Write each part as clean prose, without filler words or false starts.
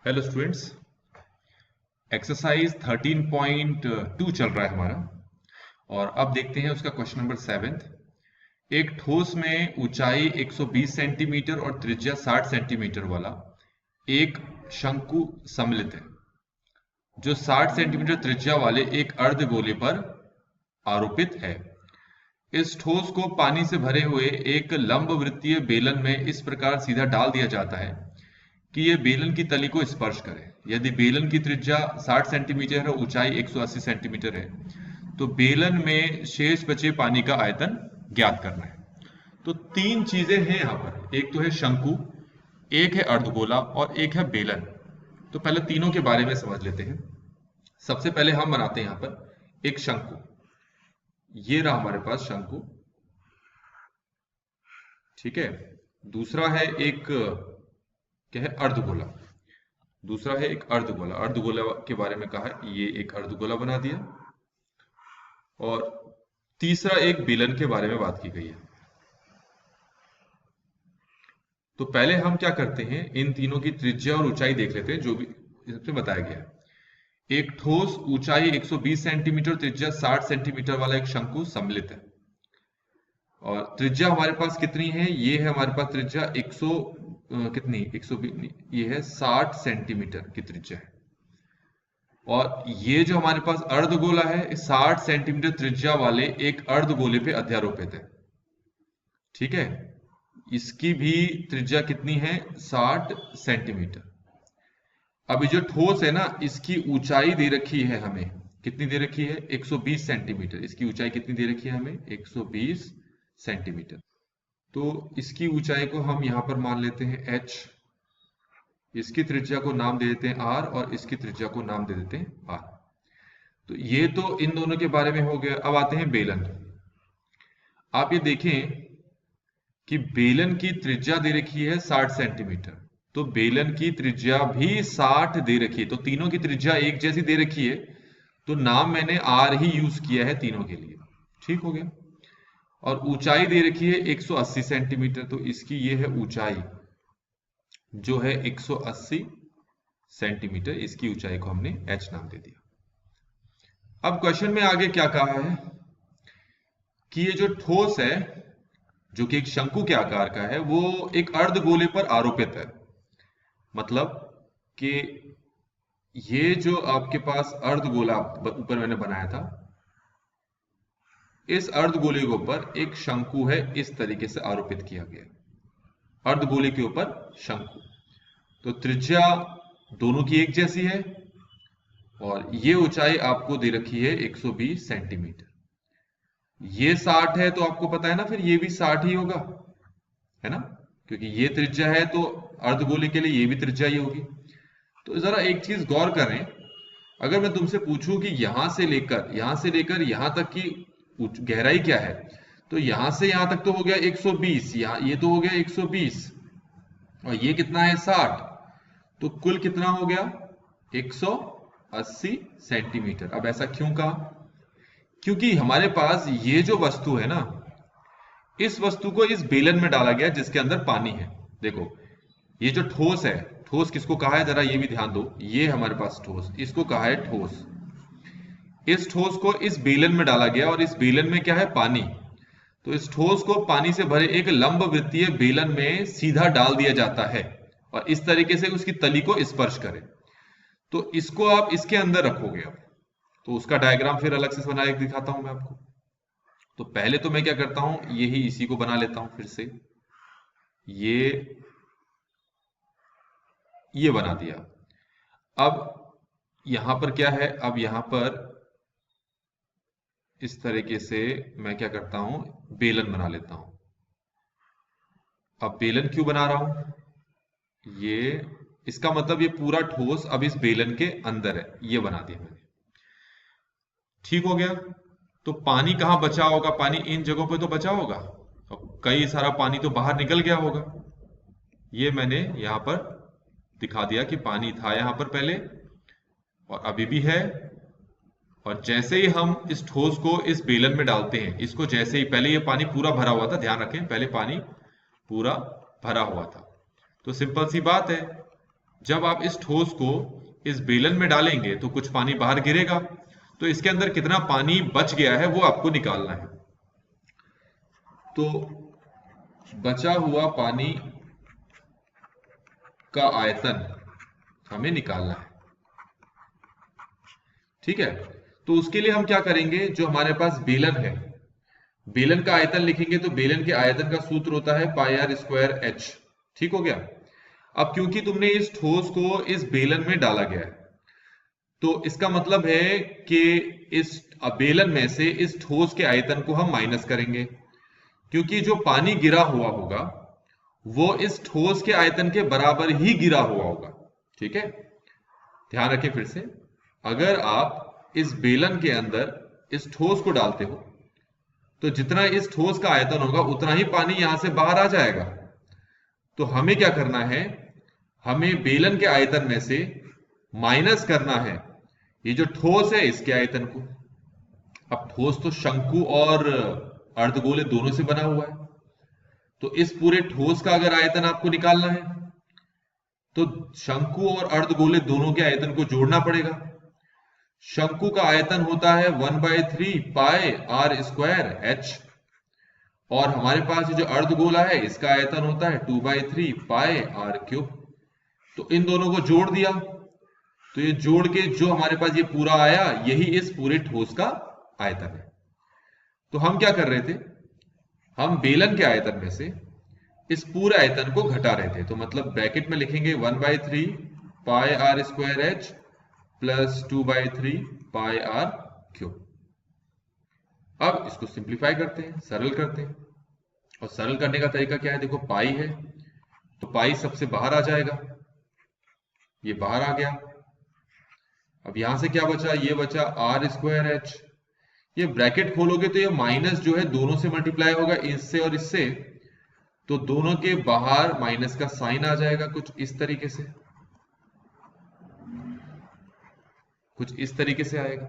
Hello students, exercise 13.2 चल रहा है हमारा। और अब देखते हैं उसका क्वेश्चन नंबर 7। एक ठोस में ऊंचाई 120 सेंटीमीटर और त्रिज्या 60 सेंटीमीटर वाला एक शंकु सम्मिलित है, जो 60 सेंटीमीटर त्रिज्या वाले एक अर्धगोले पर आरोपित है। इस ठोस को पानी से भरे हुए एक लंबवृत्तीय बेलन में इस प्रकार सीधा डाल दिया जाता है कि यह बेलन की तली को स्पर्श करे। यदि बेलन की त्रिज्या 60 सेंटीमीटर है और ऊंचाई 180 सेंटीमीटर है, तो बेलन में शेष बचे पानी का आयतन ज्ञात करना है। तो तीन चीजें हैं यहां पर, एक तो है शंकु, एक है अर्धगोला और एक है बेलन। तो पहले तीनों के बारे में समझ लेते हैं। सबसे पहले हम बनाते हैं यहां पर एक शंकु। ये रहा हमारे पास शंकु, ठीक है। दूसरा है एक क्या है, अर्धगोला। दूसरा है एक अर्धगोला। अर्धगोला के बारे में कहा है, ये एक अर्धगोला बना दिया। और तीसरा एक बेलन के बारे में बात की गई है। तो पहले हम क्या करते हैं, इन तीनों की त्रिज्या और ऊंचाई देख लेते हैं जो भी इसमें बताया गया है। एक ठोस ऊंचाई 120 सेंटीमीटर त्रिज्या 60 सेंटीमीटर वाला एक शंकु सम्मिलित है। और त्रिज्या हमारे पास कितनी है, ये है हमारे पास त्रिज्या 100 120, ये है 60 सेंटीमीटर की त्रिज्या है। और ये जो हमारे पास अर्धगोला है 60 सेंटीमीटर त्रिज्या वाले एक अर्धगोले पे अध्यारोपित है, ठीक है। इसकी भी त्रिज्या कितनी है, 60 सेंटीमीटर। अब ये जो ठोस है ना, इसकी ऊंचाई दे रखी है हमें, कितनी दे रखी है, 120 सेंटीमीटर। इसकी ऊंचाई कितनी दे रखी है हमें, 120 सेंटीमीटर। तो इसकी ऊंचाई को हम यहां पर मान लेते हैं h, इसकी त्रिज्या को नाम दे देते हैं r और इसकी त्रिज्या को नाम दे देते हैं r। तो ये तो इन दोनों के बारे में हो गया। अब आते हैं बेलन। आप ये देखें कि बेलन की त्रिज्या दे रखी है 60 सेंटीमीटर, तो बेलन की त्रिज्या भी 60 दे रखी है। तो तीनों की त्रिज्या एक जैसी दे रखी है, तो नाम मैंने r ही यूज किया है तीनों के लिए, ठीक हो गया। और ऊंचाई दे रखी है 180 सेंटीमीटर, तो इसकी ये है ऊंचाई जो है 180 सेंटीमीटर। इसकी ऊंचाई को हमने h नाम दे दिया। अब क्वेश्चन में आगे क्या कहा है कि ये जो ठोस है जो कि एक शंकु के आकार का है, वो एक अर्धगोले पर आरोपित है। मतलब कि ये जो आपके पास अर्धगोला ऊपर मैंने बनाया था, इस अर्धगोले के ऊपर एक शंकु है, इस तरीके से आरोपित किया गया, अर्धगोले के ऊपर शंकु। तो त्रिज्या दोनों की एक जैसी है और ये ऊंचाई आपको दे रखी है 120 सेंटीमीटर। ये 60 है तो आपको पता है ना, फिर ये भी 60 ही होगा, है ना, क्योंकि ये त्रिज्या है तो अर्धगोले के लिए ये भी त्रिज्या ही होगी। तो जरा एक चीज गौर करें, अगर मैं तुमसे पूछूं कि यहां से लेकर यहां तक की गहराई क्या है, तो यहां से यहां तक तो हो गया 120, ये तो हो गया 120 और ये कितना है 60, तो कुल कितना हो गया 180 सेंटीमीटर। अब ऐसा क्यों कहा, क्योंकि हमारे पास ये जो वस्तु है ना, इस वस्तु को इस बेलन में डाला गया जिसके अंदर पानी है। देखो ये जो ठोस है, ठोस किसको कहा है, जरा ये भी ध्यान दो, ये हमारे पास ठोस, इसको कहा है ठोस। इस ठोस को इस बेलन में डाला गया और इस बेलन में क्या है, पानी। तो इस ठोस को पानी से भरे एक लंबवृत्तीय बेलन में सीधा डाल दिया जाता है और इस तरीके से उसकी तली को स्पर्श करे। तो इसको आप इसके अंदर रखोगे। अब तो उसका डायग्राम फिर अलग से बना के दिखाता हूं मैं आपको। तो पहले तो मैं क्या करता हूं, यही इसी को बना लेता हूं फिर से, ये बना दिया। अब यहां पर क्या है, अब यहां पर इस तरीके से मैं क्या करता हूं, बेलन बना लेता हूं। अब बेलन क्यों बना रहा हूं, ये इसका मतलब ये पूरा ठोस अब इस बेलन के अंदर है, ये बना दिया मैंने, ठीक हो गया। तो पानी कहां बचा होगा, पानी इन जगहों पे तो बचा होगा, और कई सारा पानी तो बाहर निकल गया होगा। ये मैंने यहां पर दिखा दिया कि पानी था यहां पर पहले और अभी भी है। और जैसे ही हम इस ठोस को इस बेलन में डालते हैं, इसको जैसे ही, पहले ये पानी पूरा भरा हुआ था, ध्यान रखें पहले पानी पूरा भरा हुआ था। तो सिंपल सी बात है, जब आप इस ठोस को इस बेलन में डालेंगे तो कुछ पानी बाहर गिरेगा, तो इसके अंदर कितना पानी बच गया है वो आपको निकालना है। तो बचा हुआ पानी का आयतन हमें निकालना है, ठीक है। तो उसके लिए हम क्या करेंगे, जो हमारे पास बेलन है, बेलन का आयतन लिखेंगे, तो बेलन के आयतन का सूत्र होता है पाई आर स्क्वायर एच, ठीक हो गया। अब क्योंकि तुमने इस ठोस को इस बेलन में डाला गया है, तो इसका मतलब है कि इस बेलन में से इस ठोस के आयतन को हम माइनस करेंगे, क्योंकि जो पानी गिरा हुआ होगा वो इस ठोस के आयतन के बराबर ही गिरा हुआ होगा, ठीक है। ध्यान रखें फिर से, अगर आप इस बेलन के अंदर इस ठोस को डालते हो तो जितना इस ठोस का आयतन होगा उतना ही पानी यहां से बाहर आ जाएगा। तो हमें क्या करना है, हमें बेलन के आयतन में से माइनस करना है ये जो ठोस है इसके आयतन को। अब ठोस तो शंकु और अर्धगोले दोनों से बना हुआ है, तो इस पूरे ठोस का अगर आयतन आपको निकालना है तो शंकु और अर्धगोले दोनों के आयतन को जोड़ना पड़ेगा। शंकु का आयतन होता है 1/3 पाई आर स्क्वायर एच, और हमारे पास जो अर्धगोला है इसका आयतन होता है 2/3 पाई आर क्यूब। तो इन दोनों को जोड़ दिया, तो ये जोड़ के जो हमारे पास ये पूरा आया यही इस पूरे ठोस का आयतन है। तो हम क्या कर रहे थे, हम बेलन के आयतन में से इस पूरे आयतन को घटा रहे थे। तो मतलब ब्रैकेट में लिखेंगे 1/3 pi r square h plus 2/3 pi r cube. अब इसको सिंप्लीफाई करते हैं, सरल करते हैं। और सरल करने का तरीका क्या है, देखो पाई है तो पाई सबसे बाहर आ जाएगा, ये बाहर आ गया। अब यहां से क्या बचा, ये बचा आर स्क्वायर एच। ये ब्रैकेट खोलोगे तो ये माइनस जो है दोनों से मल्टीप्लाई होगा, इससे और इससे, तो दोनों के बाहर माइनस का साइन आ जाएगा कुछ इस तरीके से, कुछ इस तरीके से आएगा।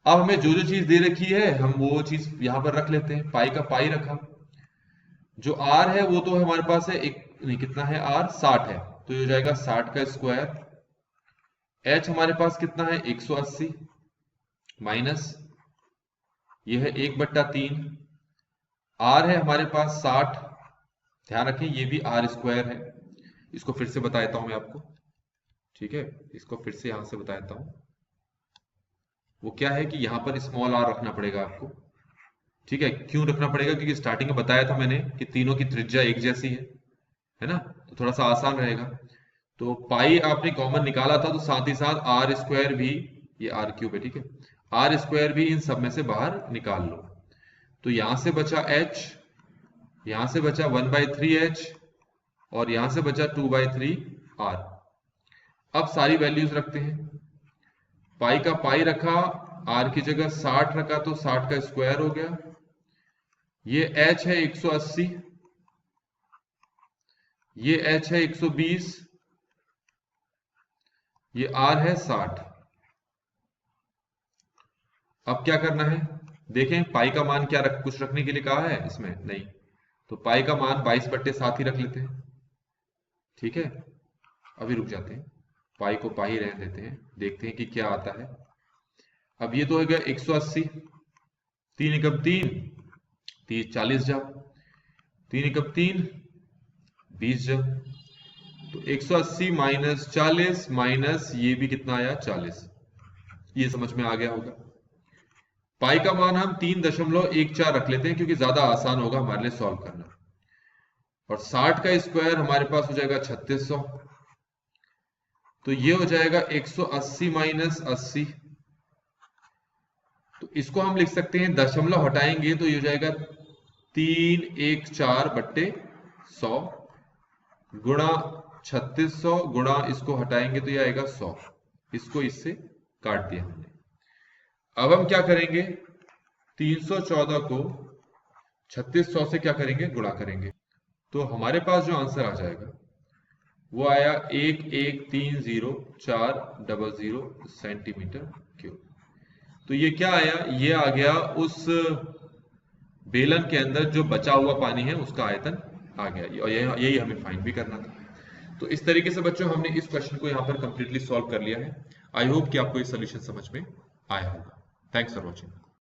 अब हमें जो जो चीज दे रखी है हम वो चीज यहां पर रख लेते हैं। पाई का पाई रखा, जो आर है वो तो हमारे पास है एक नहीं, कितना है आर 60 है, तो ये हो जाएगा 60 का स्क्वायर। एच हमारे पास कितना है 180 माइनस ये है 1/3। आर है हमारे पास 60, ध्यान रखें ये भी आर स्क्वायर है। इसको फिर से बता देता हूं मैं आपको, ठीक है, इसको फिर से यहां से बता देता हूं। वो क्या है कि यहां पर स्मॉल आर रखना पड़ेगा आपको, ठीक है। क्यों रखना पड़ेगा, क्योंकि स्टार्टिंग में बताया था मैंने कि तीनों की त्रिज्या एक जैसी है ना, तो थोड़ा सा आसान रहेगा। तो पाई आपने कॉमन निकाला था, तो साथ ही साथ आर स्क्वायर भी, ये आर क्यूब है, ठीक है, आर स्क्वायर भी इन सब में से बाहर निकाल लो। तो यहां से बचा एच, यहां से बचा 1/3 एच, और यहां से बचा 2/3 आर। अब सारी वैल्यूज रखते हैं। पाई का पाई रखा, आर की जगह 60 रखा, तो 60 का स्क्वायर हो गया। ये एच है 180, ये एच है 120, ये आर है 60। अब क्या करना है, देखें पाई का मान क्या कुछ रखने के लिए कहा है इसमें, नहीं, तो पाई का मान 22/7 ही रख लेते हैं, ठीक है। अभी रुक जाते हैं, पाई को पाई रहने देते हैं, देखते हैं कि क्या आता है। अब ये तो हो गया 180, 3 एकम 3, 30 40 जब, 3 एकम 3 20 जब, तो 180 माइनस 40 माइनस ये भी कितना आया 40, ये समझ में आ गया होगा। पाई का मान हम 3.14 रख लेते हैं क्योंकि ज्यादा आसान होगा हमारे लिए सॉल्व करना। और 60 का स्क्वायर हमारे पास हो जाएगा 3600, तो ये हो जाएगा 180 माइनस 80। तो इसको हम लिख सकते हैं, दशमलव हटाएंगे तो ये हो जाएगा 314/100 गुणा 3600 गुणा इसको हटाएंगे तो ये आएगा 100। इसको इससे काट दिया हमने। अब हम क्या करेंगे, 314 को 3600 से क्या करेंगे, गुणा करेंगे, तो हमारे पास जो आंसर आ जाएगा वो आया 1130400 सेंटीमीटर क्यूब। तो ये क्या आया, ये आ गया उस बेलन के अंदर जो बचा हुआ पानी है उसका आयतन आ गया, और यही हमें फाइंड भी करना था। तो इस तरीके से बच्चों हमने इस क्वेश्चन को यहाँ पर कंप्लीटली सॉल्व कर लिया है। आई होप कि आपको ये सोल्यूशन समझ में आया होगा। Thanks for watching.